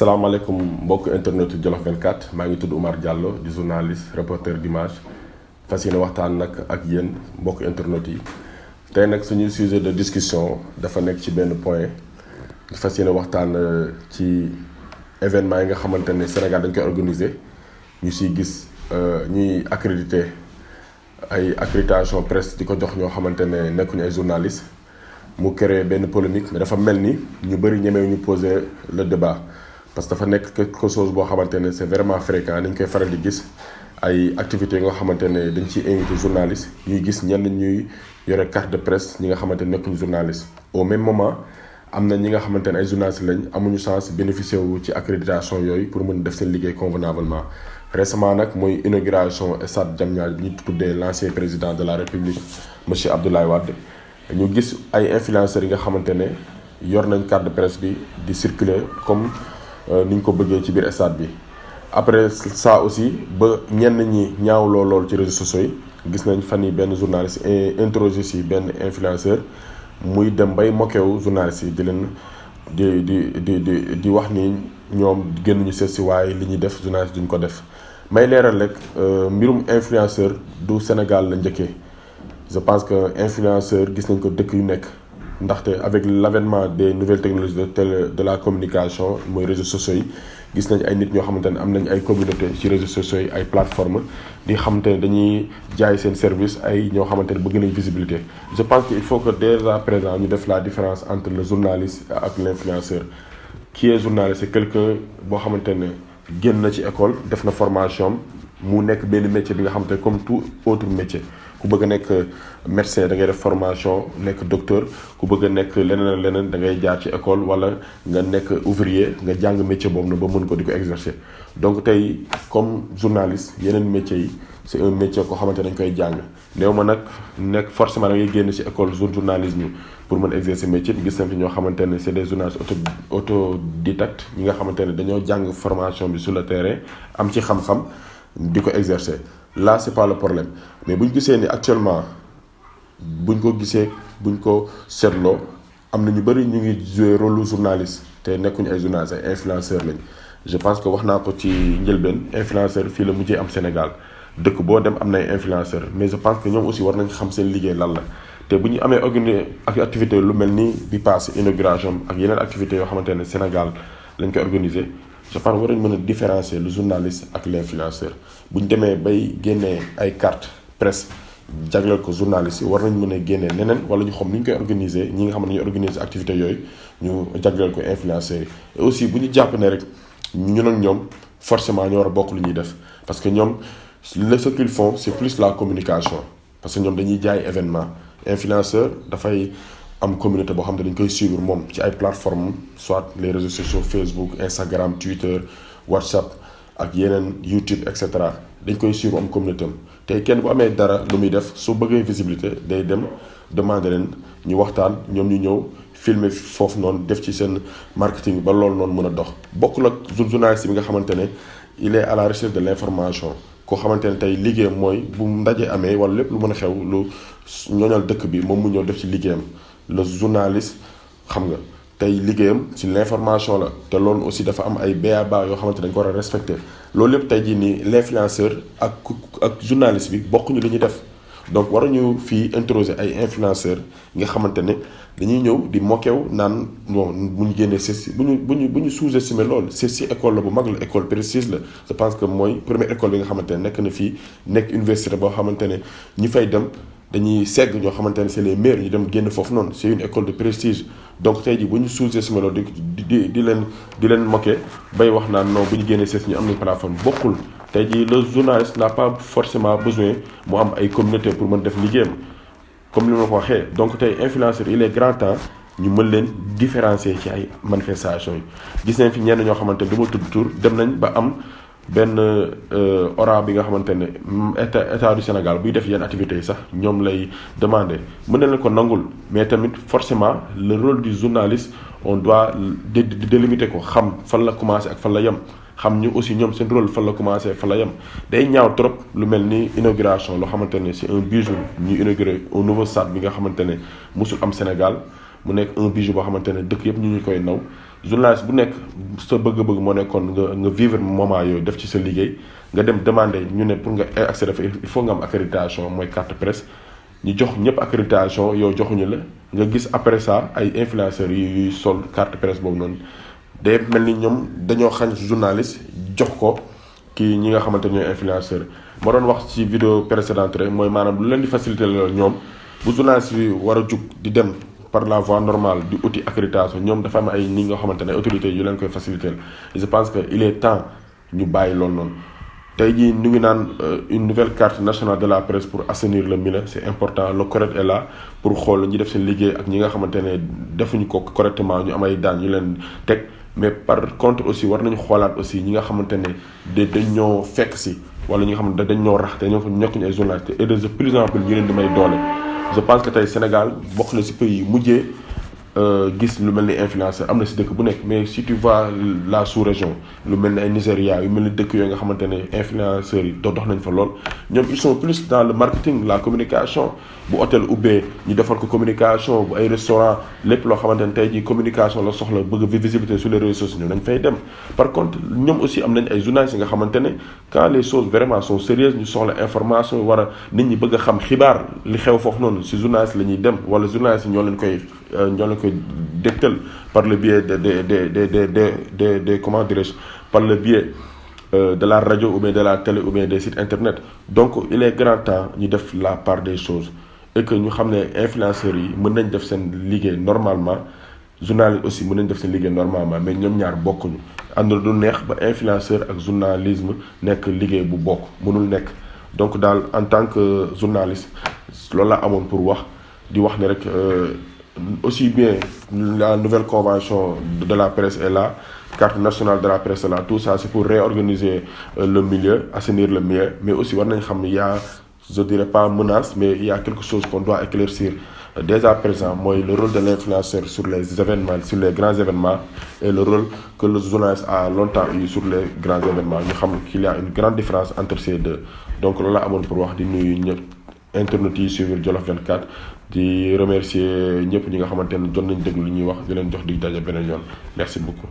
asalaamaaleykum mbokk internet Jolof 24 maa ngi tudd Oumar Diallo di journaliste reporter d'image fas yéene waxtaan nag ak yéen mbokk internet yi tey nag suñu sujet de discussion dafa nekk ci benn point fas yéene waxtaan ci événement yi nga xamante ne Sénégal dañ koy organiser ñu siy gis ñuy accrédité ay accréditation presse di ko jox ñoo xamante ne nekkuñu ay journalistes mu créé benn polémique mais dafa mel ni ñu bëri ñemee ñu poser le débat parce que dafa nekk quelque chose boo xamante ne c'est vraiment fréquent dañ koy faral di gis ay activités yi nga xamante ne dañ ciy invité journaliste ñuy gis ñenn ñuy yore carte de presse ñi nga xamante ne nekkuñu journaliste au même moment am na ñi nga xamante ne ay journalistes lañ amuñu chance bénéficier wu ci accréditation yooyu pour mën def seen liggéey convenablement récemment nag mooy inauguration stade Diamniadio bi ñu tuddee l'ancien président de la République monsieur Abdoulaye Wade ñu gis ay influenceurs yi nga xamante ne yor nañ carte de presse bi di circuler comme ni ñu ko bëggee ci biir stade bi. après ça aussi ba ñenn ñi ñaawloo lool ci réseaux sociaux yi gis nañ fan yi benn journaliste interrogé si benn influenceur muy dem bay moquewu journaliste yi di leen di wax ni ñoom gën ñu seet si waaye li ñuy def journaliste duñ ko def. may leeral rek mbirum influenceur du Sénégal la njëkkee je pense que influenceur gis nañ ko dëkk yu nekk ndaxte avec l'avènement des nouvelles technologies de la communication mooy réseaux sociaux yi gis nañ ay nit ñoo xamante ne am nañ ay communauté ci réseaux sociaux yi ay plateformes di xamante ne dañuy jaay seen service ay ñoo xamante ne bëgg nañ visibilité. je pense que il faut que dès à présent ñu def la différence entre le journaliste ak l'influenceur. qui est journaliste c'est quelqu'un boo xamante ne génn na ci école def na formation mu nekk benn métier bi nga xamante ne comme tout autre métier ku bëgg a nekk médecin da ngay def formation nekk docteur ku bëgg a nekk leneen da ngay jaar ci école wala nga nekk ouvrier nga jàng métier boobu na ba mën ko di ko exercer. donc tey comme journaliste yeneen métiers yi c'est un métier koo xamante dañ koy jàng néew ma nag nekk forcément da ngay génn ci école journalisme pour mën exercer métier bi gis nañ fi ñoo xamante ne c'est des journalistes autodidactes ñi nga xamante ne dañoo jàng formation bi sur le terrain am ci xam-xam di ko exercer. là c'est pas le problème mais bu ñu gisee ni actuellement buñ ko seetloo am na ñu bëri ñu ngi jouer rôle journaliste te nekkuñu ay journalistes ay influenceurs lañ. je pense que wax naa ko ci njëlbeen influenceur fii la mujjee am Sénégal dëkk boo dem am na ay influenceurs mais je pense que ñoom aussi war nañ xam seen liggéey lan la te bu ñu amee organiser ak activité lu mel ni bi passé inauguration ak yeneen activités yoo xamante ne Sénégal lañ koy organiser. je pense war nañ mën a différencier le journaliste ak l'influenceur bu ñu demee bay génnee ay carte presse jagleel ko journaliste yi war nañ mën a génnee neneen wala ñu xam ni ñu koy organiser ñi nga xam ne ñuy organiser activité yooyu ñu jagleel ko influenceurs yi. et aussi bu ñu jàpp ne rek ñun ak ñoom forcément ñu war a bokk lu ñuy def parce que ñoom ce qu'ils font c'est plus la communication parce que ñoom dañuy jaay événement influenceur dafay am communauté boo xam ne dañ koy suivre moom ci ay plateformes soit les réseaux sociaux Facebook Instagram Twitter WhatsApp ak yeneen YouTube et cetera dañ koy suivre am communauté am tey kenn bu amee dara lu muy def su bëggee visibilité day dem demander leen ñu waxtaan ñoom ñu ñëw filmer foofu noonu def ci seen marketing ba loolu noonu mën a dox. bokkul ak journaliste bi nga xamante ne il est à la recherche de l'information koo xamante ne tey liggéeyam mooy bu ndaje amee wala lépp lu mën a xew lu ñooñal dëkk bi moom mu ñëw def ci liggéeyam. le journaliste xam nga tey liggéeyam ci l'information la te loolu aussi dafa am ay b.a.-ba yoo xamante dañ ko war a respecter loolu lépp tey jii nii l'influenceur ak journaliste bi bokkuñu li ñuy def donc waruñu fii interroger ay influenceurs nga xamante ne dañuy ñëw di moquew naan bon bu ñu génnee CESTI bu ñu sous-estimer loolu CESTI école la bu mag la école prestige la je pense que mooy première école bi nga xamante ne nekk na fii nekk université boo xamante ne ñi fay dem dañuy segg ñoo xamante ne c'est les meilleurs ñu dem génn foofu noonu c'est une école de prestige donc tey jii bu ñu sous-estimé loolu di leen moquer bay wax naan non bu ñu génnee CESTI ñu am nañ plateforme bokkul tey jii le journaliste n'a pas forcément besoin mu am ay communauté pour mën def liggéeyam comme li ma ko waxee donc tey influenceur il est grand temps ñu mën leen différencier ci ay manifestations yi gis nañ fi ñenn ñoo xamante ne du ma tudd tur dem nañ ba am benn aura bi nga xamante ne état du Sénégal buy def yenn activités yi sax ñoom lay demander mën na leen ko nangul mais tamit forcément le rôle du journaliste on doit délimiter ko xam fan la commencer ak fan la yem xam ñu aussi ñoom seen rôle fan la commencer fan la yem day ñaaw trop lu mel ni inauguration loo xamante ne c'est un bijou ñu inaugurer un nouveau stade bi nga xamante ne mosul am Sénégal mu nekk un bijou boo xamante ne dëkk yëpp ñu koy naw journaliste bu nekk sa bëgg-bëgg moo nekkoon nga vivre moment yooyu def ci sa liggéey nga dem demander ñu ne pour nga accéder fa il faut nga am accréditation mooy carte presse ñu jox ñëpp accréditation yow joxuñu la nga gis après ça ay influenceurs yuy sol carte presse boobu noonu day mel ni ñoom dañoo xañ journaliste jox ko kii ñi nga xamante ñooy influenceur ma doon wax ci vidéo précédente rek mooy maanaam lu leen di faciliter loolu ñoom bu journaliste bi war a jug di dem par la voie normale di outil accréditation ñoom dafa am ay ñi nga xamante ne autorités yu leen koy faciliter je pense que il est temps ñu bàyyi loolu noonu tey jii ñu ngi naan une nouvelle carte nationale de la presse pour assainir le milieu c'est important le correct est là pour xool ñi def seen liggéey ak ñi nga xamante ne defuñu ko correctement ñu am ay daan ñu leen teg mais par contre aussi war nañu xoolaat aussi ñi nga xamante ne dañ ñoo fekk si wala ñi nga xamante dañ ñoo rax te ñoo nekkuñu ay journalistes et de plus en plus ñu leen di may doole. Je pense que tey Sénégal bokk na ci pays yi mujjee gis lu mel ni influenceur am na ci dëkk bu nekk mais si tu vas la sous-région lu mel ni ay Nigéria yu mel ni dëkk yooyu nga xamante ne influenceurs yi dox nañ fa lool ñoom ils sont plus dans le marketing la communication bu hôtel ubbee ñu defal ko communication bu ay restaurant lépp loo xamante ne tey jii communication la soxla bëgg visibilité sur les réseaux sociaux dañ fay dem. Par contre ñoom aussi am nañ ay journalistes yi nga xamante ne quand les choses vraiment sont sérieuses ñu soxla information war a nit ñi bëgg a xam xibaar li xew foofu noonu ci journaliste la ñuy dem wala journaliste yi ñoo leen koy dégtal par le biais de comment dirais-je par le biais de la radio ou bien de la télé ou bien des sites internet. Donc il est grand temps ñu def la part des choses et que ñu xam ne influenceurs yi mën nañ def seen liggéey normalement journalistes aussi mën nañ def seen liggéey normalement mais ñoom ñaar bokkuñu ànd du neex ba influenceur ak journalisme nekk liggéey bu bokk mënul nekk. Donc daal en tant que journaliste loolu laa amoon pour wax di wax ne rek aussi bien la nouvelle convention de la presse est là, carte nationale de la presse est là, tout ça c'est pour réorganiser le milieu, assainir le milieu, mais aussi war nañ xam il y a, je dirais pas menace, mais il y a quelque chose qu'on doit éclaircir dès à présent, mooy le rôle de l'influenceur sur les événements, sur les grands événements et le rôle que le journaliste a longtemps eu sur les grands événements. ñu xam qu'il y a une grande différence entre ces deux. Donc loolu la amoon pour wax di nuyu ñëpp internautes yi suivre Jolof 24 di remercier ñëpp ñi nga xamante ne jot nañ déglu li ñuy wax di leen jox di daje beneen yoon merci beaucoup.